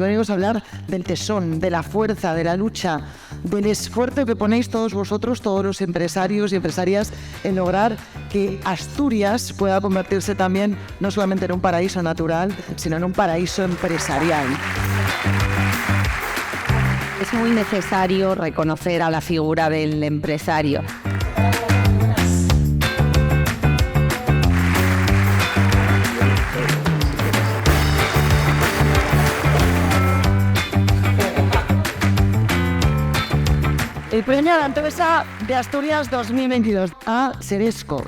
venimos a hablar del tesón, de la fuerza, de la lucha, del esfuerzo que ponéis todos vosotros, todos los empresarios y empresarias, en lograr que Asturias pueda convertirse también no solamente en un paraíso natural, sino en un paraíso empresarial. Es muy necesario reconocer a la figura del empresario. El premio a la empresa de Asturias 2022 a Seresco.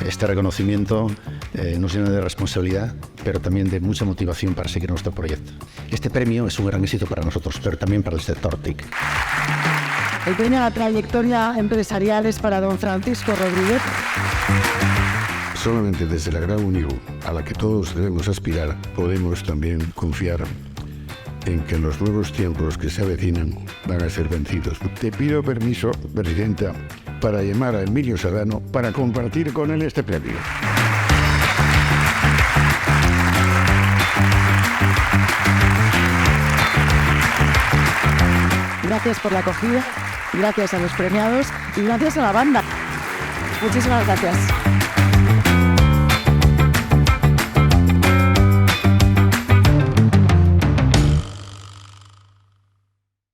Este reconocimiento nos llena de responsabilidad, pero también de mucha motivación para seguir nuestro proyecto. Este premio es un gran éxito para nosotros, pero también para el sector TIC. El premio a la trayectoria empresarial es para don Francisco Rodríguez. Solamente desde la gran unión a la que todos debemos aspirar, podemos también confiar en que los nuevos tiempos que se avecinan van a ser vencidos. Te pido permiso, Presidenta, para llamar a Emilio Sadano para compartir con él este premio. Gracias por la acogida, gracias a los premiados y gracias a la banda. Muchísimas gracias.